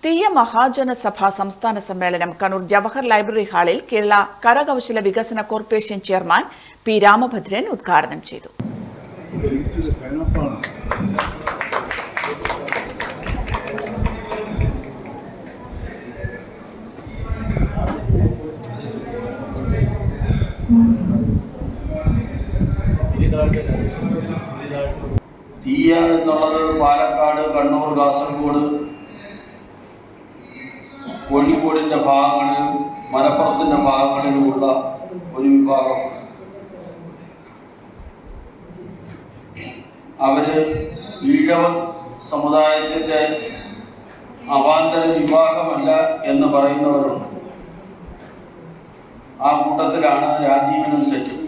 തീയ മഹാജനസഭ സംസ്ഥാന സമ്മേളനം കണ്ണൂർ ജവഹർ ലൈബ്രറി ഹാളിൽ കേരള കരകൗശല വികസന കോർപ്പറേഷൻ ചെയർമാൻ പി രാമഭദ്രൻ ഉദ്ഘാടനം ചെയ്തു. തീയ എന്നുള്ളത് പാലക്കാട്, കണ്ണൂർ, കാസർഗോഡ്, കോഴിക്കോടിൻ്റെ ഭാഗങ്ങളിലും മലപ്പുറത്തിൻ്റെ ഭാഗങ്ങളിലുമുള്ള ഒരു വിഭാഗം. അവര് ഈഴവ സമുദായത്തിൻ്റെ അവാന്തര വിഭാഗമല്ല എന്ന് പറയുന്നവരുണ്ട്. ആ കൂട്ടത്തിലാണ് രാജീവനും സെറ്റും.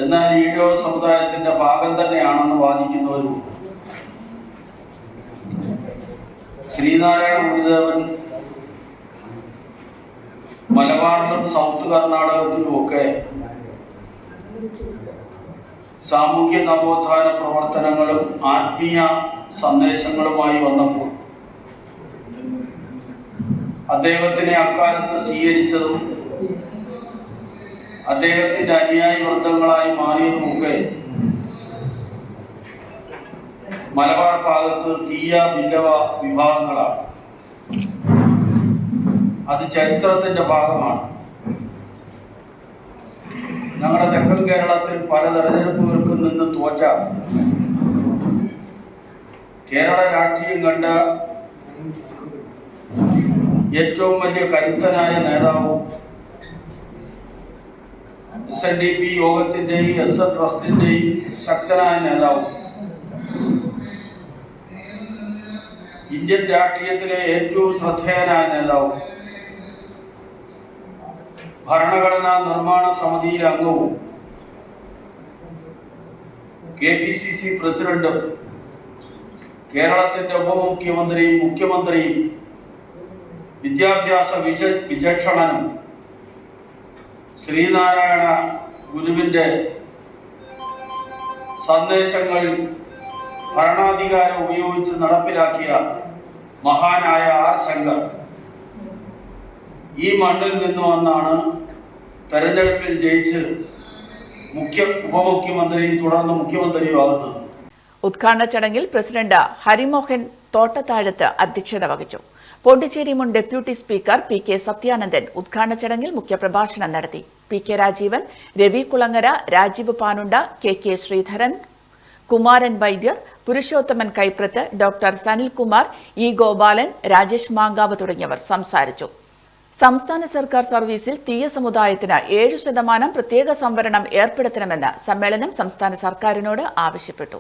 എന്നാൽ ഈഴവ സമുദായത്തിൻ്റെ ഭാഗം തന്നെയാണെന്ന് വാദിക്കുന്നവരുമുണ്ട്. ശ്രീനാരായണ ഗുരുദേവൻ മലബാറിലും സൗത്ത് കർണാടകത്തിലുമൊക്കെ സാമൂഹ്യ നവോത്ഥാന പ്രവർത്തനങ്ങളും ആത്മീയ സന്ദേശങ്ങളുമായി വന്നപ്പോൾ അദ്ദേഹത്തിനെ അക്കാലത്ത് സ്വീകരിച്ചതും അദ്ദേഹത്തിന്റെ അനുയായി വൃത്തങ്ങളായി മാറിയതുമൊക്കെ മലബാർ ഭാഗത്ത് തീയ ബില്ലവ വിഭാഗങ്ങളാണ്. അത് ചരിത്രത്തിന്റെ ഭാഗമാണ്. ഞങ്ങളുടെ തെക്കൻ കേരളത്തിൽ പല തെരഞ്ഞെടുപ്പുകൾക്ക് നിന്ന് തോറ്റ, കേരള രാഷ്ട്രീയം കണ്ട ഏറ്റവും വലിയ കരുത്തനായ നേതാവും SNDP യോഗത്തിന്റെയും SN ട്രസ്റ്റിന്റെയും ശക്തനായ നേതാവും ഇന്ത്യൻ രാഷ്ട്രീയത്തിലെ ഏറ്റവും ശ്രദ്ധേയനായ നേതാവും ഭരണഘടനാ നിർമ്മാണ സമിതിയിലെ അംഗവും KPCC പ്രസിഡന്റും കേരളത്തിന്റെ ഉപമുഖ്യമന്ത്രിയും മുഖ്യമന്ത്രിയും വിദ്യാഭ്യാസ വിചക്ഷണനും ശ്രീനാരായണ ഗുരുവിന്റെ സന്ദേശങ്ങൾ ഭരണാധികാരം ഉപയോഗിച്ച് നടപ്പിലാക്കിയ മഹാനായ R. ശങ്കർ ഈ മണ്ണിൽ നിന്ന് വന്നാണ് തെരഞ്ഞെടുപ്പിൽ ജയിച്ച് ഉപമുഖ്യമന്ത്രിയും തുടർന്ന് മുഖ്യമന്ത്രിയും ആകുന്നത്. ഉദ്ഘാടന ചടങ്ങിൽ പ്രസിഡന്റ് ഹരിമോഹൻ തോട്ടത്താഴത്ത് അധ്യക്ഷത വഹിച്ചു. പോണ്ടിച്ചേരി മുൻ ഡെപ്യൂട്ടി സ്പീക്കർ PK സത്യാനന്ദൻ ഉദ്ഘാടന ചടങ്ങിൽ മുഖ്യപ്രഭാഷണം നടത്തി. PK രാജീവൻ, രവി കുളങ്ങര, രാജീവ് പാനുണ്ട, KK ശ്രീധരൻ, കുമാരൻ വൈദ്യർ, പുരുഷോത്തമൻ കൈപ്രത്ത്, ഡോക്ടർ സനിൽകുമാർ, E. ഗോപാലൻ, രാജേഷ് മാങ്കാവ് തുടങ്ങിയവർ സംസാരിച്ചു. സംസ്ഥാന സർക്കാർ സർവീസിൽ തീയ സമുദായത്തിന് 7% പ്രത്യേക സംവരണം ഏർപ്പെടുത്തണമെന്ന് സമ്മേളനം സംസ്ഥാന സർക്കാരിനോട് ആവശ്യപ്പെട്ടു.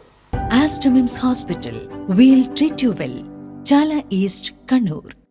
Aster MIMS hospital, we'll treat you well. Chala East, Kannur.